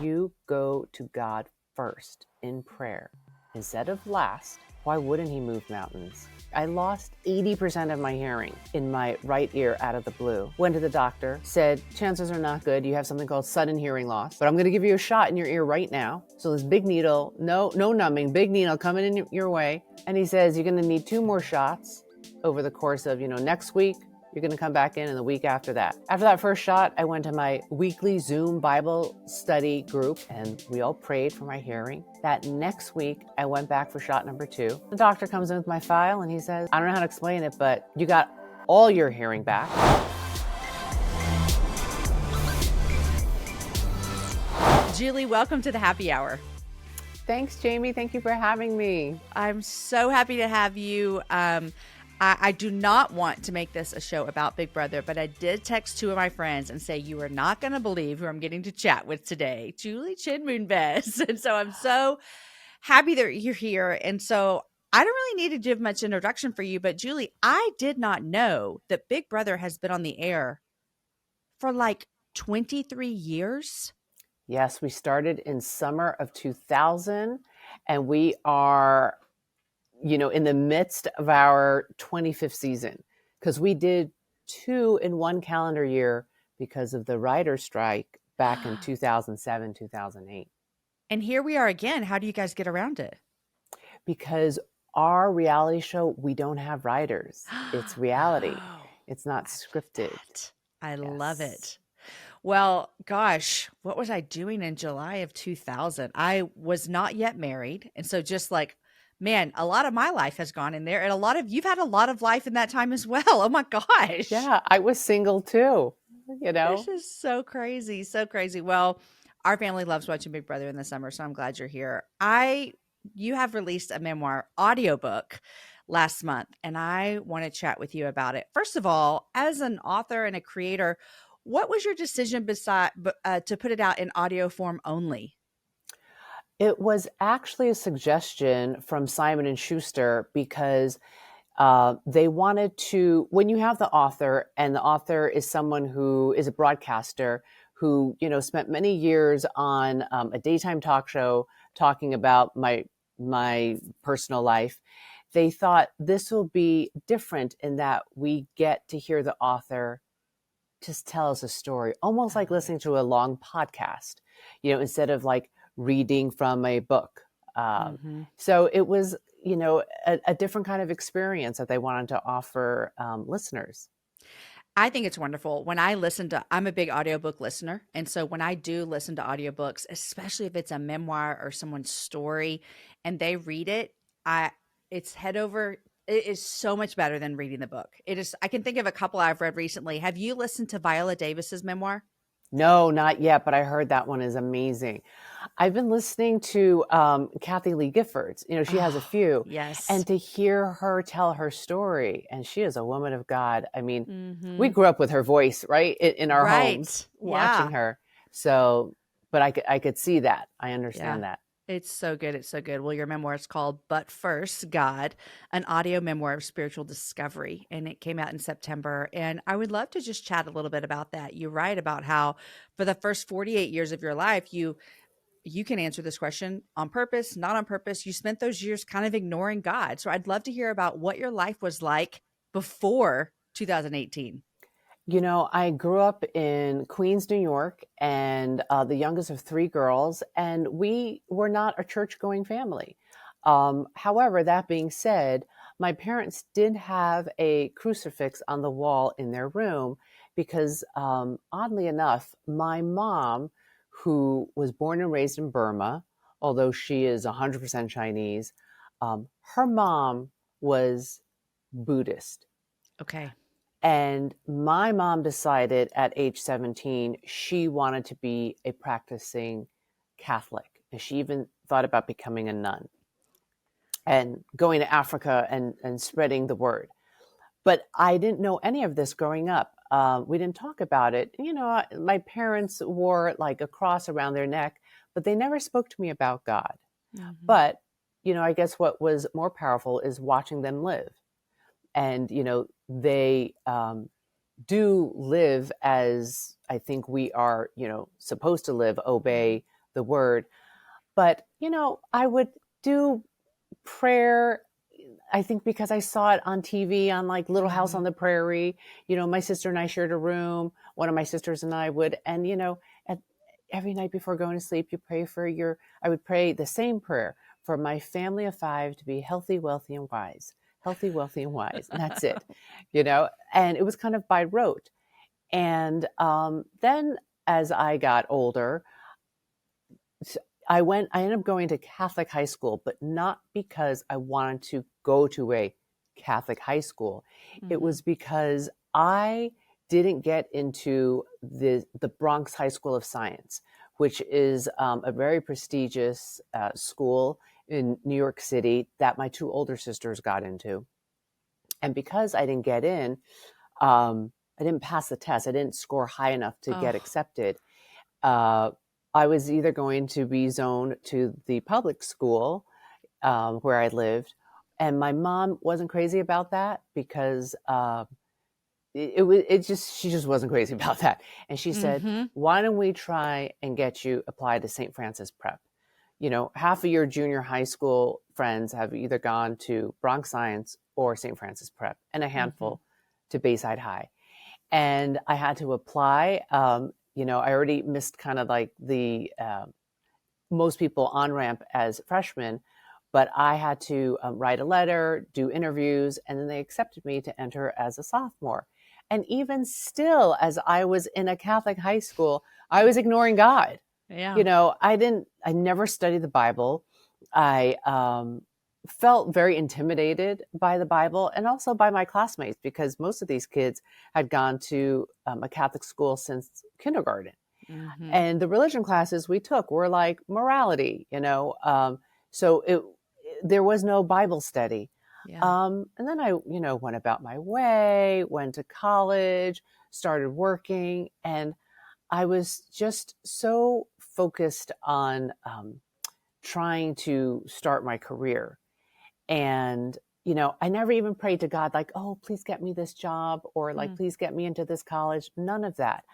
you go to God first in prayer instead of last, why wouldn't he move mountains? I lost 80% of my hearing in my right ear out of the blue. Went to the doctor, said, chances are not good. You have something called sudden hearing loss, but I'm going to give you a shot in your ear right now. So this big needle, no numbing, big needle coming in your way. And he says, you're going to need 2 more shots over the course of, next week. You're going to come back in the week after that. After that first shot, I went to my weekly Zoom Bible study group and we all prayed for my hearing. That next week, I went back for shot number 2. The doctor comes in with my file and he says, I don't know how to explain it, but you got all your hearing back. Julie, welcome to the happy hour. Thanks, Jamie. Thank you for having me. I'm so happy to have you. I do not want to make this a show about Big Brother, but I did text 2 of my friends and say, you are not going to believe who I'm getting to chat with today, Julie Chen Moonves. And so I'm so happy that you're here. And so I don't really need to give much introduction for you, but Julie, I did not know that Big Brother has been on the air for like 23 years. Yes, we started in summer of 2000 and we are in the midst of our 25th season, because we did 2 in 1 calendar year because of the writer's strike back in 2007, 2008. And here we are again. How do you guys get around it? Because our reality show, we don't have writers. It's reality. It's not scripted. I love it. Well, gosh, what was I doing in July of 2000? I was not yet married. And so just like, man, a lot of my life has gone in there, and you've had a lot of life in that time as well. Oh my gosh. Yeah, I was single too, This is so crazy. So crazy. Well, our family loves watching Big Brother in the summer, so I'm glad you're here. You have released a memoir audiobook last month, and I want to chat with you about it. First of all, as an author and a creator, what was your decision to put it out in audio form only? It was actually a suggestion from Simon & Schuster because they wanted to, when you have the author, and the author is someone who is a broadcaster who, spent many years on a daytime talk show talking about my personal life, they thought this will be different in that we get to hear the author just tell us a story, almost like listening to a long podcast, instead of like reading from a book. So it was, a different kind of experience that they wanted to offer listeners. I think it's wonderful. When I I'm a big audiobook listener. And so when I do listen to audiobooks, especially if it's a memoir or someone's story and they read it, it's head over. It is so much better than reading the book. I can think of a couple I've read recently. Have you listened to Viola Davis's memoir? No, not yet, but I heard that one is amazing. I've been listening to Kathy Lee Gifford's. She has a few. Yes. And to hear her tell her story, and she is a woman of God. I mean, we grew up with her voice, right? In our homes, watching her. So, but I could see that. I understand that. It's so good. It's so good. Well, your memoir is called But First, God, an audio memoir of spiritual discovery. And it came out in September. And I would love to just chat a little bit about that. You write about how for the first 48 years of your life, you can answer this question on purpose, not on purpose. You spent those years kind of ignoring God. So I'd love to hear about what your life was like before 2018. I grew up in Queens, New York, and the youngest of 3 girls, and we were not a church-going family. However, that being said, my parents did have a crucifix on the wall in their room because, oddly enough, my mom, who was born and raised in Burma, although she is 100% Chinese, her mom was Buddhist. Okay. And my mom decided at age 17, she wanted to be a practicing Catholic. And she even thought about becoming a nun and going to Africa and spreading the word. But I didn't know any of this growing up. We didn't talk about it. My parents wore like a cross around their neck, but they never spoke to me about God. But, I guess what was more powerful is watching them live. And, they do live as I think we are, supposed to live, obey the word. But, I would do prayer, I think because I saw it on TV on like Little House on the Prairie. My sister and I shared a room. One of my sisters and I would, and at, every night before going to sleep, you pray I would pray the same prayer for my family of 5 to be healthy, wealthy, and wise. Healthy, wealthy, and wise. And that's it, and it was kind of by rote. And then as I got older, I ended up going to Catholic high school, but not because I wanted to go to a Catholic high school. It was because I didn't get into the Bronx High School of Science, which is a very prestigious school in New York City that my 2 older sisters got into. And because I didn't get in, I didn't pass the test. I didn't score high enough to get accepted. I was either going to be zoned to the public school where I lived, and my mom wasn't crazy about that because she just wasn't crazy about that. And she said, why don't we try and get you applied to St. Francis Prep? Half of your junior high school friends have either gone to Bronx Science or St. Francis Prep, and a handful to Bayside High. And I had to apply. I already missed kind of like the most people on ramp as freshmen, but I had to write a letter, do interviews, and then they accepted me to enter as a sophomore. And even still, as I was in a Catholic high school, I was ignoring God. Yeah. I never studied the Bible. I felt very intimidated by the Bible and also by my classmates because most of these kids had gone to a Catholic school since kindergarten. And the religion classes we took were like morality, so there was no Bible study. And then I, went about my way, went to college, started working, and I was just so focused on trying to start my career. And, I never even prayed to God, like, oh, please get me this job or like, please get me into this college. None of that.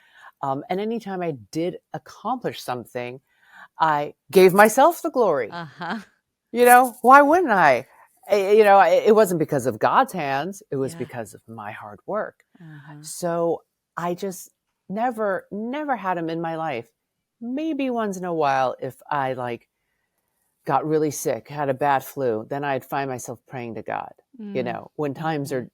And anytime I did accomplish something, I gave myself the glory. Why wouldn't I? It wasn't because of God's hands. It was because of my hard work. So I just never had him in my life. Maybe once in a while, if I got really sick, had a bad flu, then I'd find myself praying to God. When times are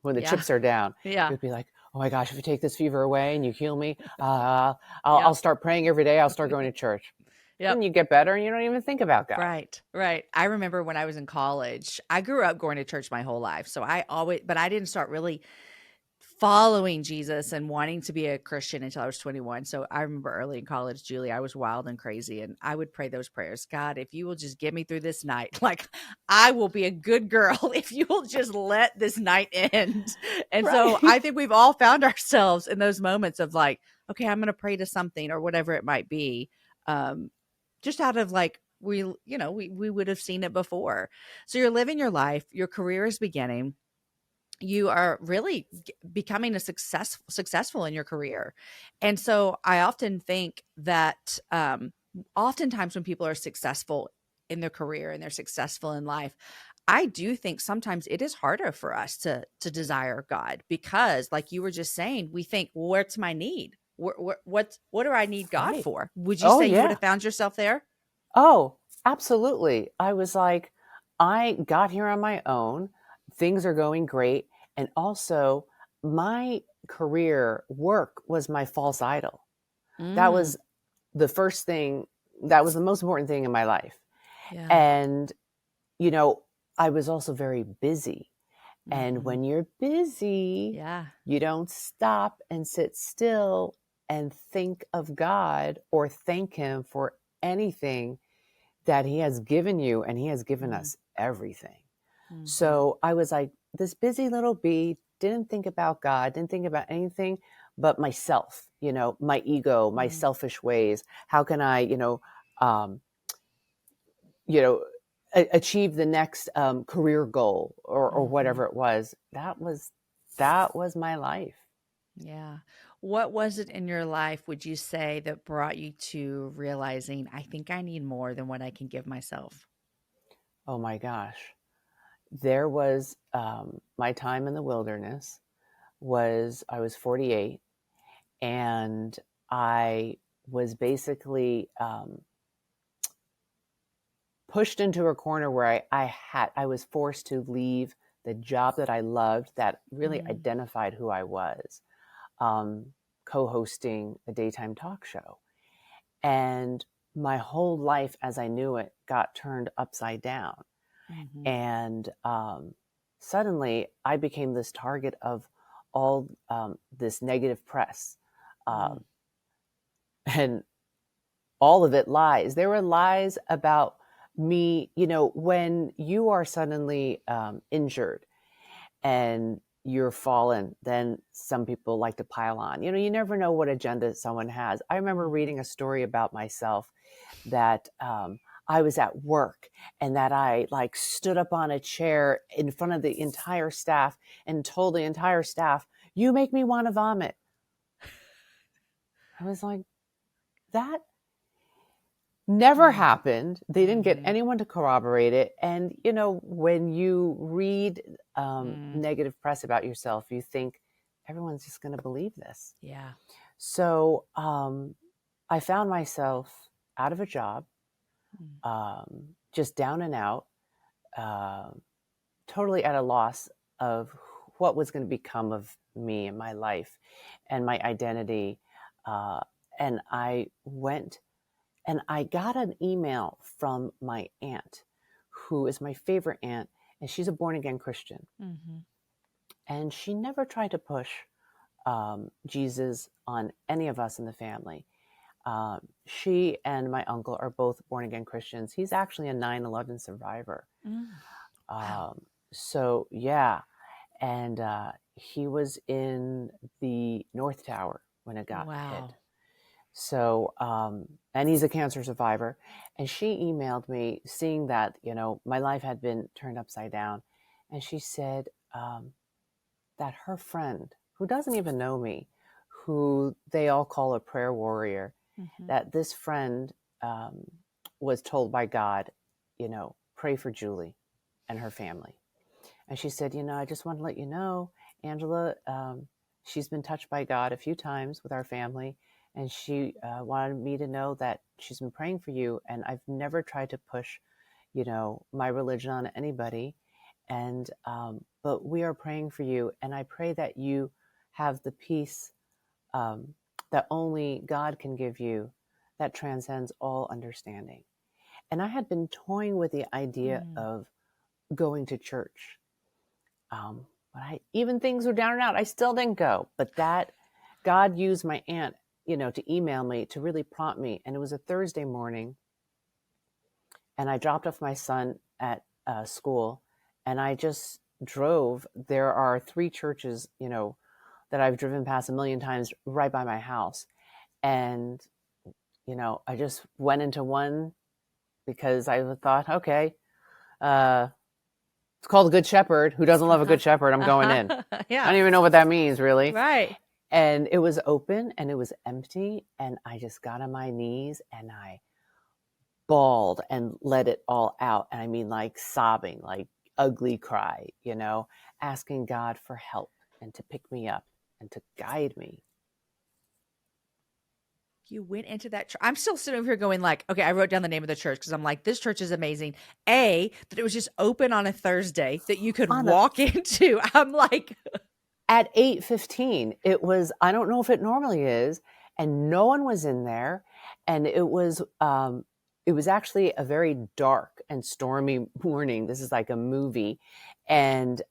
when the chips are down, it would be like, oh my gosh, if you take this fever away and you heal me, I'll start praying every day. I'll start going to church. Then you get better and you don't even think about God. Right. I remember when I was in college, I grew up going to church my whole life. So but I didn't start really following Jesus and wanting to be a Christian until I was 21. So I remember early in college, Julie, I was wild and crazy. And I would pray those prayers. God, if you will just get me through this night, like I will be a good girl if you will just let this night end. And so I think we've all found ourselves in those moments of like, okay, I'm going to pray to something or whatever it might be. Just out of like, we would have seen it before. So you're living your life, your career is beginning. You are really becoming a successful in your career. And so I often think that oftentimes when people are successful in their career and they're successful in life, I do think sometimes it is harder for us to desire God because like you were just saying, we think, well, what's my need? What do I need God for? Would you say you would have found yourself there? Oh, absolutely. I was like, I got here on my own. Things are going great. And also, my career work was my false idol. That was the first thing, that was the most important thing in my life. And, I was also very busy. And when you're busy, you don't stop and sit still and think of God or thank him for anything that he has given you, and he has given us everything. So I was like this busy little bee, didn't think about God, didn't think about anything but myself, my ego, my selfish ways. How can I, achieve the next career goal or whatever it was. That was my life. Yeah. What was it in your life, would you say, that brought you to realizing, I think I need more than what I can give myself? Oh my gosh. There was my time in the wilderness was I was 48, and I was basically pushed into a corner where I was forced to leave the job that I loved, that really Mm, identified who I was, um, co-hosting a daytime talk show. And my whole life as I knew it got turned upside down. mhm, And suddenly I became this target of all this negative press. mm, Um, and all of it lies. There were lies about me. When you are suddenly injured and you're fallen, then some people like to pile on. You never know what agenda someone has. I remember mhm. reading a story about myself that I was at work and that I like stood up on a chair in front of the entire staff and told the entire staff, "You make me want to vomit." I was like, that never Mm, happened. They didn't get mhm, anyone to corroborate it. And, when you read mm, negative press about yourself, you think everyone's just going to believe this. yeah. So I found myself out of a job, Mm, just down and out, uh, totally at a loss of what was going to become of me and my life and my identity. Uh, and I went and I got an email from my aunt, who is my favorite aunt, and she's a born again Christian. mhm, And she never tried to push Jesus on any of us in the family. She and my uncle are both born again Christians. He's actually a 9/11 survivor. mm. Wow. So, yeah. And he was in the North Tower when it got hit. Wow. So, and he's a cancer survivor. And she emailed me seeing that, my life had been turned upside down. And she said that her friend, who doesn't even know me, who they all call a prayer warrior, Mhm. that this friend um, was told by God, pray for Julie and her family. And she said, I just want to let you know, Angela, she's been touched by God a few times with our family. And she wanted me to know that she's been praying for you. And I've never tried to push, my religion on anybody. And, but we are praying for you. And I pray that you have the peace um, that only God can give you, that transcends all understanding. And I had been toying with the idea Mm. of going to church. But even things were down and out, I still didn't go. But that God used my aunt, to email me to really prompt me. And it was a Thursday morning, and I dropped off my son at school, and I just drove. There are 3 churches, that I've driven past a million times right by my house. And, I just went into one because I thought, okay, uh, it's called a Good Shepherd. Who doesn't love a Uh-huh. Good Shepherd? I'm going Uh-huh. in. I Yeah. don't even know what that means, really. Right. And it was open and it was empty. And I just got on my knees and I bawled and let it all out. And I mean, like sobbing, like ugly cry, asking God for help and to pick me up and to guide me. You went into that church. I'm still sitting over here going like, okay, I wrote down the name of the church because I'm like, this church is amazing. A, that it was just open on a Thursday that you could On a walk into. I'm like, At 8:15, it was, I don't know if it normally is, and no one was in there. And it was actually a very dark and stormy morning. This is like a movie. And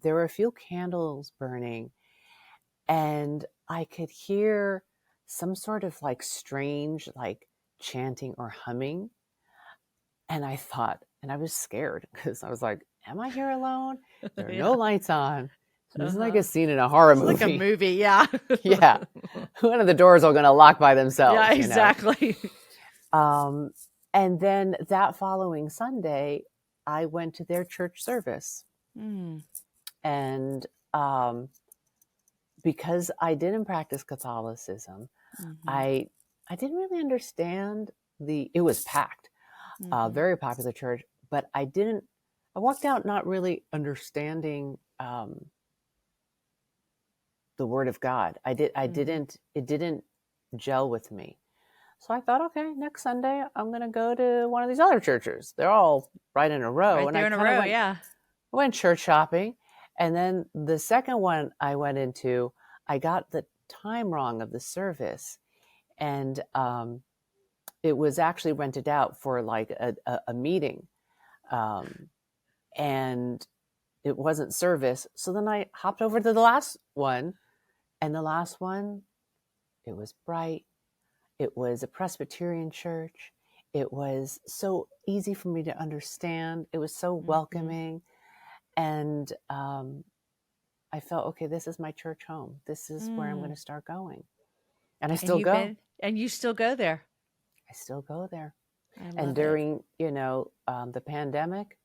there were a few candles burning, and I could hear some sort of like strange, like chanting or humming. And I thought, and I was scared because I was like, am I here alone? There are no yeah. lights on. So this is like Uh-huh. a scene in a horror It's like a movie. movie. Yeah. Yeah. One of the doors are going to lock by Yeah, themselves. exactly. Um, and then that following Sunday, I went to their church service. Mm. And um, because I didn't practice Catholicism, Mm-hmm. I didn't really understand it was packed, Mm-hmm. very popular church, but I walked out not really understanding the word of God. Mm-hmm. It didn't gel with me. So I thought, okay, next Sunday I'm going to go to one of these other churches. They're all right in a row. Right And I there in a kind of row, yeah. went church shopping. And then the second one I went into, I got the time wrong of the service. And it was actually rented out for like a meeting. Um, and it wasn't service. So then I hopped over to the last one. And the last one, it was bright. It was a Presbyterian church. It was so easy for me to understand. It was so Mm-hmm. welcoming. And I felt, okay, this is my church home. This is where I'm going Mm. to start going. And I And still go. you still go there. I still go there. I And love it. during, the pandemic,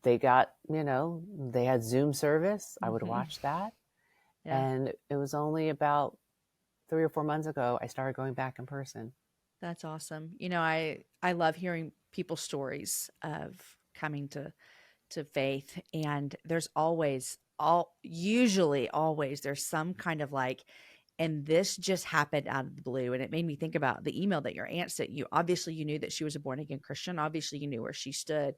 they had Zoom service. I would Mm-hmm. watch that. Yeah. And it was only about 3 or 4 months ago, I started going back in person. That's awesome. I love hearing people's stories of coming to faith, and there's always all usually always there's some kind of like, and this just happened out of the blue, and it made me think about the email that your aunt sent you. Obviously you knew that she was a born again Christian, obviously you knew where she stood,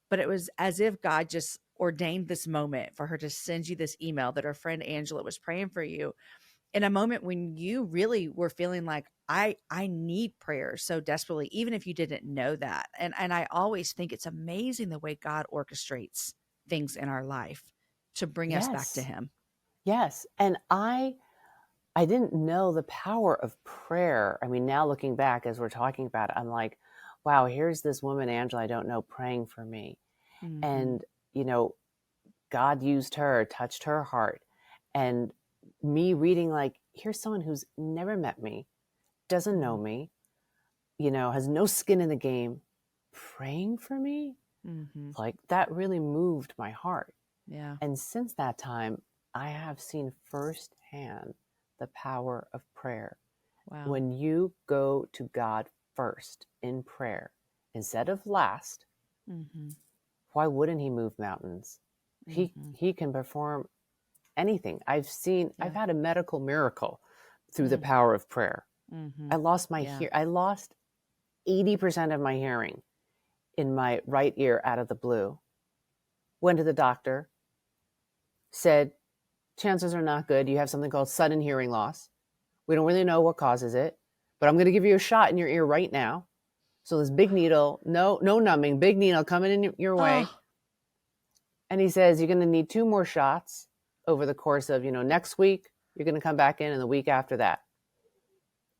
but it was as if God just ordained this moment for her to send you this email that her friend Angela was praying for you in a moment when you really were feeling like I need prayer so desperately, even if you didn't know that. And I always think it's amazing the way God orchestrates things in our life to bring us back to Yes. him. Yes. And I didn't know the power of prayer. I mean, now looking back as we're talking about it, I'm like, wow, here's this woman, Angela, I don't know, praying for me. Mm-hmm. And, you know, God used her, touched her heart. And me reading, like, here's someone who's never met me, doesn't know me, has no skin in the game, praying for me. Mm-hmm. Like, that really moved my heart. Yeah. And since that time, I have seen firsthand the power of prayer. Wow. When you go to God first in prayer instead of last, Mm-hmm. why wouldn't he move mountains? Mm-hmm. He can perform anything. I've Yeah. had a medical miracle through the Mm. power of prayer. Mm-hmm. I I lost 80% of my hearing in my right ear out of the blue. Went to the doctor, said chances are not good. You have something called sudden hearing loss. We don't really know what causes it, but I'm going to give you a shot in your ear right now. So this big needle, no numbing, big needle coming in your way. Oh. And he says, you're going to need 2 more shots over the course of, next week. You're going to come back in and the week after that.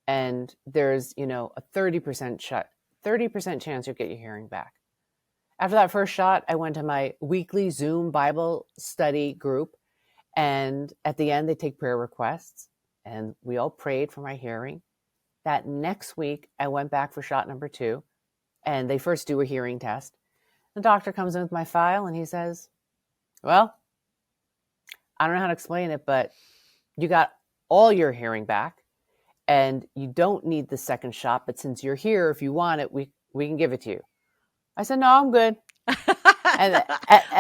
And there's, a 30% chance you'll get your hearing back. After that first shot, I went to my weekly Zoom Bible study group. And at the end, they take prayer requests. And we all prayed for my hearing. That next week, I went back for shot number 2. And they first do a hearing test. The doctor comes in with my file and he says, well, I don't know how to explain it, but you got all your hearing back and you don't need the second shot. But since you're here, if you want it, we can give it to you. I said, no, I'm good. And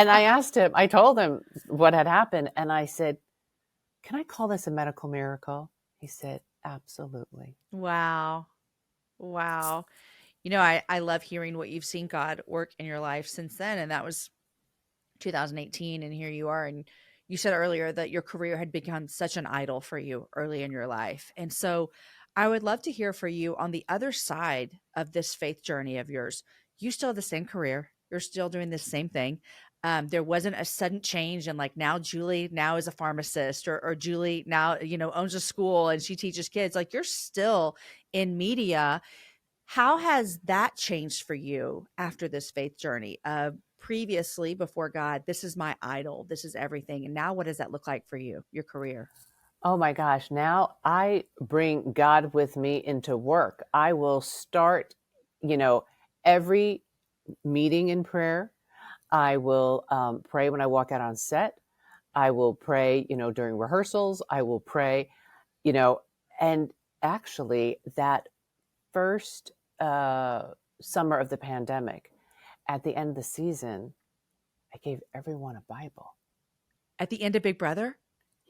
I told him what had happened. And I said, can I call this a medical miracle? He said, absolutely. Wow. Wow. I love hearing what you've seen God work in your life since then. And that was 2018. And here you are. And you said earlier that your career had become such an idol for you early in your life. And so I would love to hear for you on the other side of this faith journey of yours. You still have the same career. You're still doing the same thing. There wasn't a sudden change and like now Julie now is a pharmacist or Julie now, owns a school and she teaches kids. Like you're still in media. How has that changed for you after this faith journey? Previously, before God, this is my idol, this is everything. And now, what does that look like for you, your career? Oh my gosh. Now I bring God with me into work. I will start, every meeting in prayer. I will pray when I walk out on set. I will pray, during rehearsals. I will pray, and actually that first summer of the pandemic, at the end of the season, I gave everyone a Bible. At the end of Big Brother?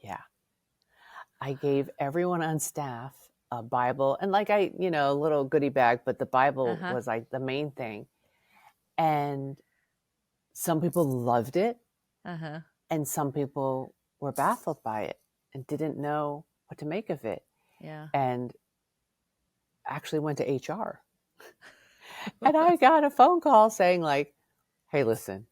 Yeah. I gave everyone on staff a Bible and a little goodie bag, but the Bible was like the main thing. And some people loved it. And some people were baffled by it and didn't know what to make of it. Yeah. And actually went to HR. And I got a phone call saying like, hey, listen,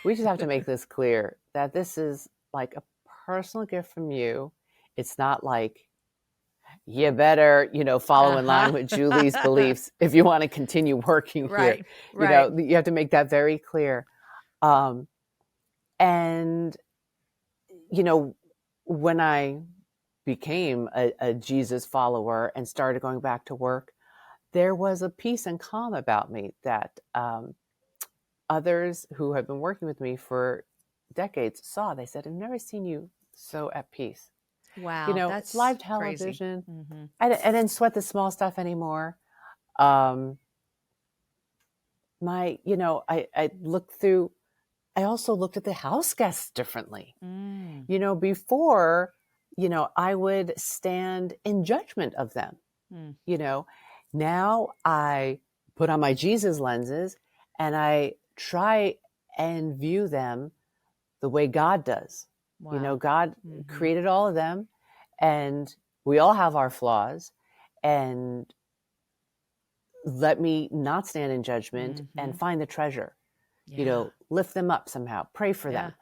we just have to make this clear that this is like a personal gift from you. It's not like you better, follow in line with Julie's beliefs if you want to continue working here. Right. You have to make that very clear. And, when I became a Jesus follower and started going back to work, there was a peace and calm about me that others who have been working with me for decades saw. They said, I've never seen you so at peace. Wow. That's live television. Mm-hmm. I didn't sweat the small stuff anymore. I looked through, I also looked at the house guests differently. Before, I would stand in judgment of them. Now I put on my Jesus lenses and I try and view them the way God does. Wow. God created all of them, and we all have our flaws, and let me not stand in judgment and find the treasure, lift them up somehow, pray for them.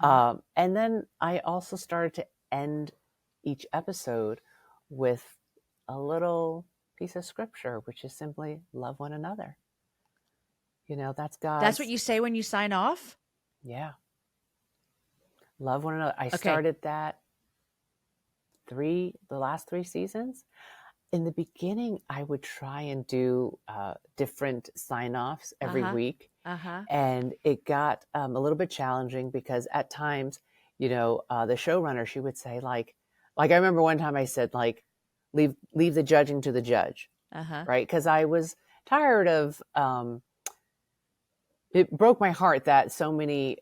And then I also started to end each episode with a little piece of scripture, which is simply love one another. That's God. That's what you say when you sign off? Yeah. Love one another. I started that the last 3 seasons. In the beginning, I would try and do different sign-offs every week. And it got a little bit challenging because at times, the showrunner, she would say like I remember one time I said like, leave the judging to the judge. Right. Because I was tired of, it broke my heart that so many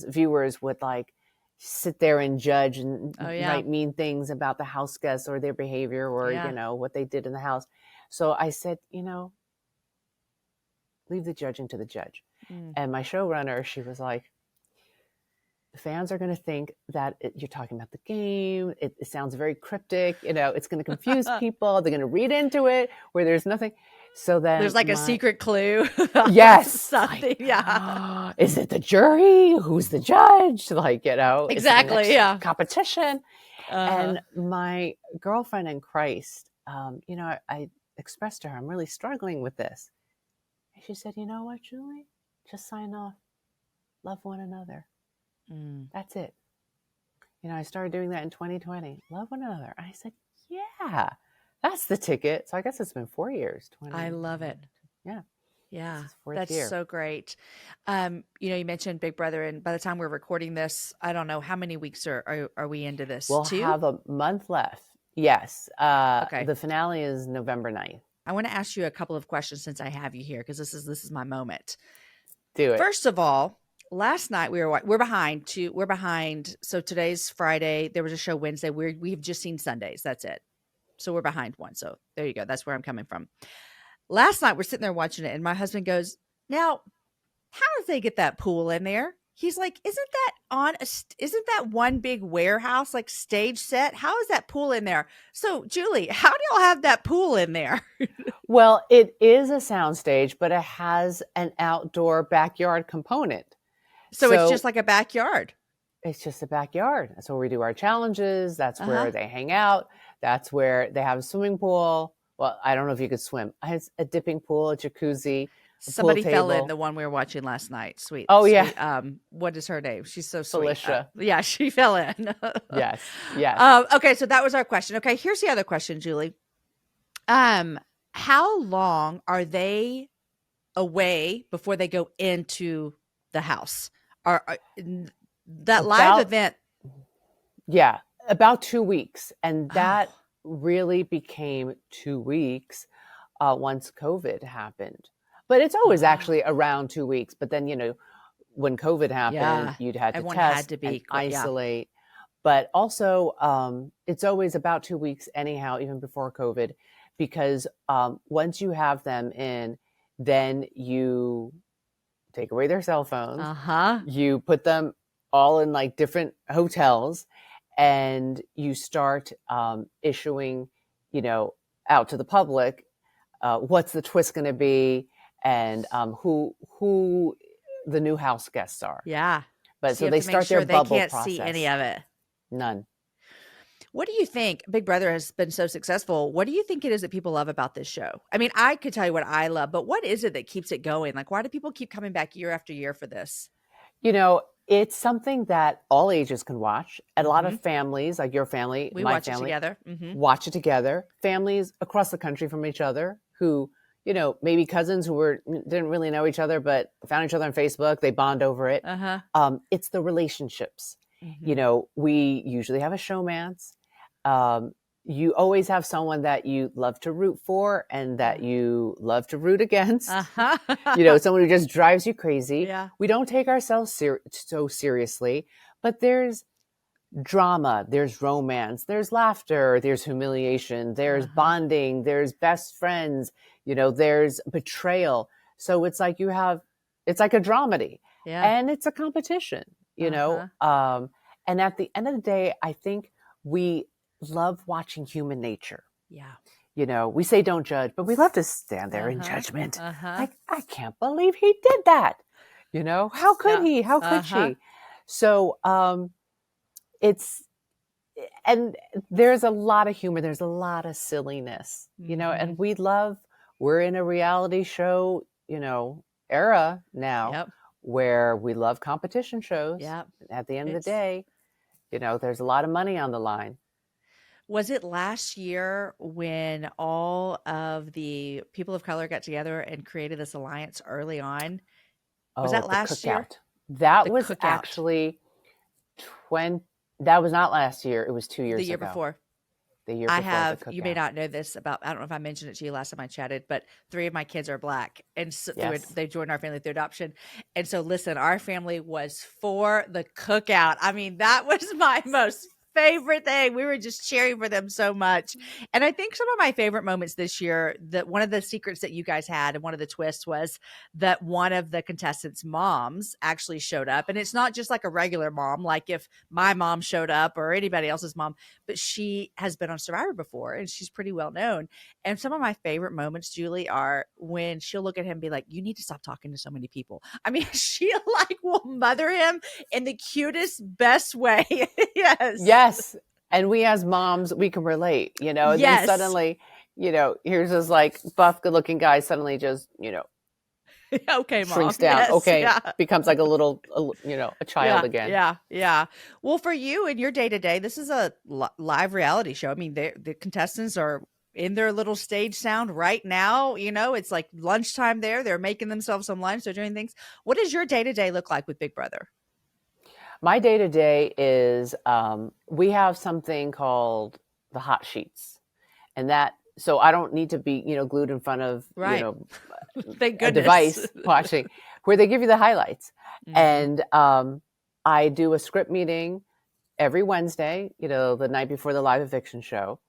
viewers would like sit there and judge and write mean things about the house guests or their behavior or, what they did in the house. So I said, leave the judging to the judge. And my showrunner, she was like, the fans are going to think that you're talking about the game. It sounds very cryptic. It's going to confuse people. They're going to read into it where there's nothing. So then there's like a secret clue. Yes. Something. Yeah. Is it the jury? Who's the judge? Like, exactly. Yeah. Competition. And my girlfriend in Christ, I expressed to her, I'm really struggling with this. And she said, you know what, Julie? Just sign off. Love one another. That's it. I started doing that in 2020. Love one another. I said, yeah, that's the ticket. So I guess it's been 4 years. I love it. Yeah. Yeah. That's so great. You mentioned Big Brother, and by the time we're recording this, I don't know how many weeks are we into this? We'll 2? have a month left. Yes. Okay. The finale is November 9th. I want to ask you a couple of questions since I have you here, because this is my moment. Do it. First of all, last night we're behind. So today's Friday. There was a show Wednesday. We've just seen Sundays. That's it. So we're behind one. So there you go. That's where I'm coming from. Last night we're sitting there watching it, and my husband goes, "Now, how did they get that pool in there?" He's like, "Isn't that one big warehouse like stage set? How is that pool in there?" So Julie, how do y'all have that pool in there? Well, it is a soundstage, but it has an outdoor backyard component. So it's just like a backyard. It's just a backyard. That's where we do our challenges. That's where they hang out. That's where they have a swimming pool. Well, I don't know if you could swim. It's a dipping pool, a jacuzzi. Somebody fell in, the one we were watching last night. Sweet. Oh, sweet. yeah. What is her name? She's so sweet. Felicia. Yeah, she fell in. Yes. Yes. Okay, so that was our question. Okay, here's the other question, Julie. How long are they away before they go into the house? That live About, event. yeah, about 2 weeks. And that Oh, really became 2 weeks once COVID happened. But it's always oh, actually around 2 weeks. But then, when COVID happened, yeah. you'd had to Everyone had test to and be, yeah. isolate. But also, it's always about 2 weeks anyhow, even before COVID, because once you have them in, then you take away their cell phones, Uh-huh. you put them all in like different hotels, and you start issuing, you know, out to the public, what's the twist going to be, and who the new house guests are. Yeah. But So you so have they to make start their sure they bubble can't see any process. of it. None. What do you think? Big Brother has been so successful. What do you think it is that people love about this show? I mean, I could tell you what I love, but what is it that keeps it going? Like, why do people keep coming back year after year for this? It's something that all ages can watch. And a lot of Hmm. families, like your family, We my watch it family, together. Hmm. watch it together. Families across the country from each other who, maybe cousins who didn't really know each other, but found each other on Facebook. They bond over it. Uh-huh. It's the relationships. Hmm. We usually have a showmance. Um, you always have someone that you love to root for and that you love to root against. Uh-huh. Someone who just drives you crazy. Yeah. We don't take ourselves so seriously, but there's drama, there's romance, there's laughter, there's humiliation, there's Uh-huh. bonding, there's best friends, there's betrayal. So it's like a dramedy, Yeah. and it's a competition, Uh-huh. and at the end of the day, I think we love watching human nature. Yeah. We say don't judge, but we love to stand there in Uh-huh. judgment. Uh-huh. Like, I can't believe he did that. How could Yeah. he? How could Uh-huh. she? So, it's, and there's a lot of humor. There's a lot of silliness, Hmm. and we're in a reality show, era now Yep. where we love competition shows. Yep. At the end of the It's day, there's a lot of money on the line. Was it last year when all of the people of color got together and created this alliance early on? Was Oh, that the last year? cookout. That The was cookout actually 20, that was not last year. It was two the years year ago. before. The year I before the have, you may cookout. not know this about, I don't know if I mentioned it to you last time I chatted, but three of my kids are black. And so Yes. they joined our family through adoption. And so, listen, our family was for the cookout. I mean, that was my most favorite thing. We were just cheering for them so much. And I think some of my favorite moments this year, that one of the secrets that you guys had and one of the twists was that one of the contestants' moms actually showed up. And it's not just like a regular mom, like if my mom showed up or anybody else's mom, but she has been on Survivor before and she's pretty well known. And some of my favorite moments, Julie, are when she'll look at him and be like, "You need to stop talking to so many people." I mean, she like will mother him in the cutest, best way. Yes. Yes. And we as moms, we can relate, and then Yes. suddenly, here's this like buff, good looking guy suddenly just, Okay, mom. shrinks down. Yes. Okay. Yeah. Becomes like a child Yeah, again. yeah, yeah. Well, for you and your day to day, this is a live reality show. I mean, the contestants are in their little stage sound right now. It's like lunchtime there. They're making themselves some lunch. They're doing things. What does your day to day look like with Big Brother? My day to day is we have something called the hot sheets, and so I don't need to be glued in front of Right. Thank a goodness. device watching, where they give you the highlights. Hmm. And I do a script meeting every Wednesday, the night before the live eviction show.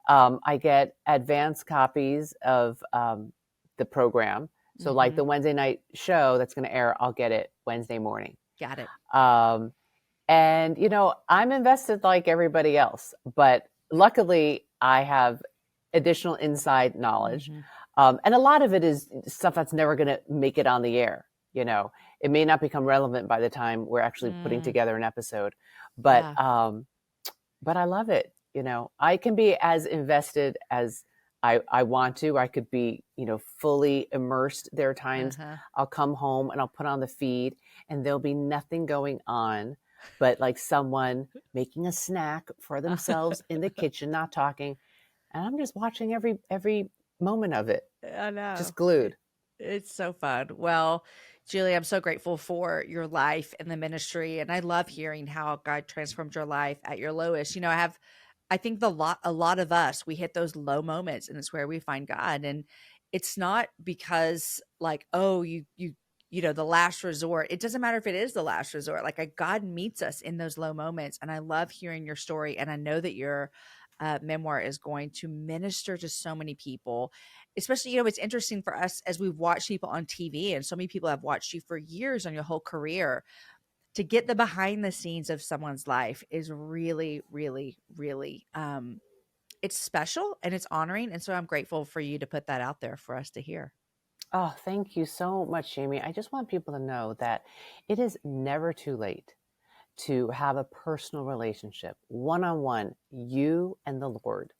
I get advance copies of the program. So, like Hmm. the Wednesday night show that's going to air, I'll get it Wednesday morning. Got it. Um, and, I'm invested like everybody else, but luckily I have additional inside knowledge. Hmm. And a lot of it is stuff that's never going to make it on the air. It may not become relevant by the time we're actually putting Mm, together an episode, yeah. but I love it. I can be as invested as I want to. I could be, fully immersed. There are times Uh-huh. I'll come home and I'll put on the feed and there'll be nothing going on but like someone making a snack for themselves in the kitchen, not talking. And I'm just watching every moment of it, I know. just glued. It's so fun. Well, Julie, I'm so grateful for your life and the ministry. And I love hearing how God transformed your life at your lowest. I think a lot of us, we hit those low moments and it's where we find God. And it's not because like, oh, the last resort. It doesn't matter if it is the last resort. Like God meets us in those low moments. And I love hearing your story. And I know that your memoir is going to minister to so many people, especially, it's interesting for us as we've watched people on TV and so many people have watched you for years on your whole career. To get the behind the scenes of someone's life is really, really, really, it's special and it's honoring. And so I'm grateful for you to put that out there for us to hear. Oh, thank you so much, Jamie. I just want people to know that it is never too late to have a personal relationship, one-on-one, you and the Lord.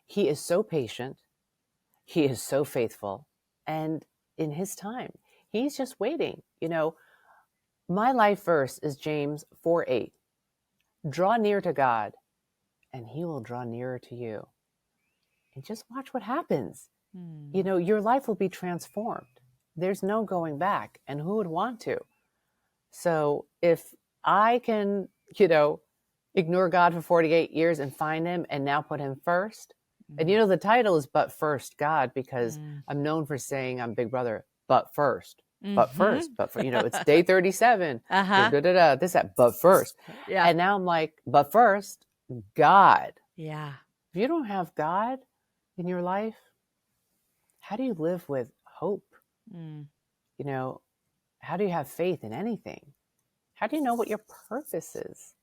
He is so patient. He is so faithful. And in his time, he's just waiting. My life verse is James 4:8. Draw near to God, and he will draw nearer to you. And just watch what happens. Your life will be transformed. There's no going back. And who would want to? So if I can, ignore God for 48 years and find him and now put him first. And the title is But First God, because I'm known for saying I'm Big Brother, but first. But first, it's day 37. This, that, but first. Yeah. And now I'm like, but first, God. Yeah. If you don't have God in your life, how do you live with hope? How do you have faith in anything? How do you know what your purpose is?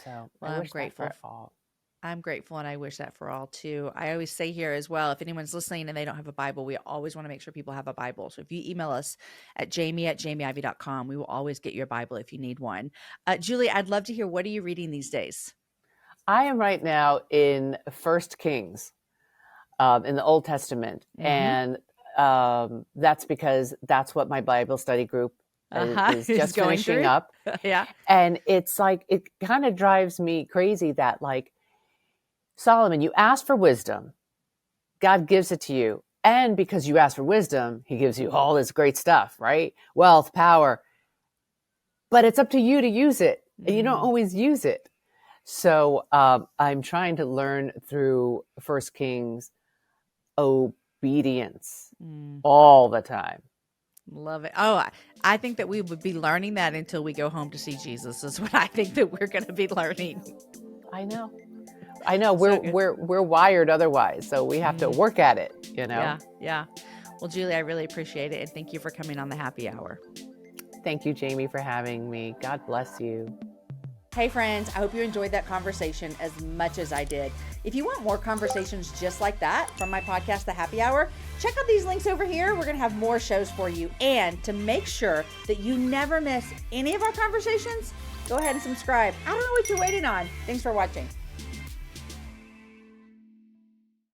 So I'm grateful. I'm grateful, and I wish that for all too. I always say here as well, if anyone's listening and they don't have a Bible, we always want to make sure people have a Bible. So if you email us at jamie@jamieivey.com, we will always get you a Bible if you need one. Julie, I'd love to hear, what are you reading these days? I am right now in 1 Kings, in the Old Testament. And that's because that's what my Bible study group is just finishing up. Yeah. And it's like, it kind of drives me crazy that like, Solomon, you asked for wisdom, God gives it to you. And because you asked for wisdom, he gives you all this great stuff, right? Wealth, power. But it's up to you to use it. And you don't always use it. So I'm trying to learn through 1 Kings obedience all the time. Love it. Oh, I think that we would be learning that until we go home to see Jesus is what I think that we're going to be learning. I know. We're wired otherwise, so we have to work at it, Yeah. Well, Julie, I really appreciate it, and thank you for coming on the Happy Hour. Thank you, Jamie, for having me. God bless you. Hey friends, I hope you enjoyed that conversation as much as I did. If you want more conversations just like that from my podcast, The Happy Hour, check out these links over here. We're going to have more shows for you. And to make sure that you never miss any of our conversations, go ahead and subscribe. I don't know what you're waiting on. Thanks for watching.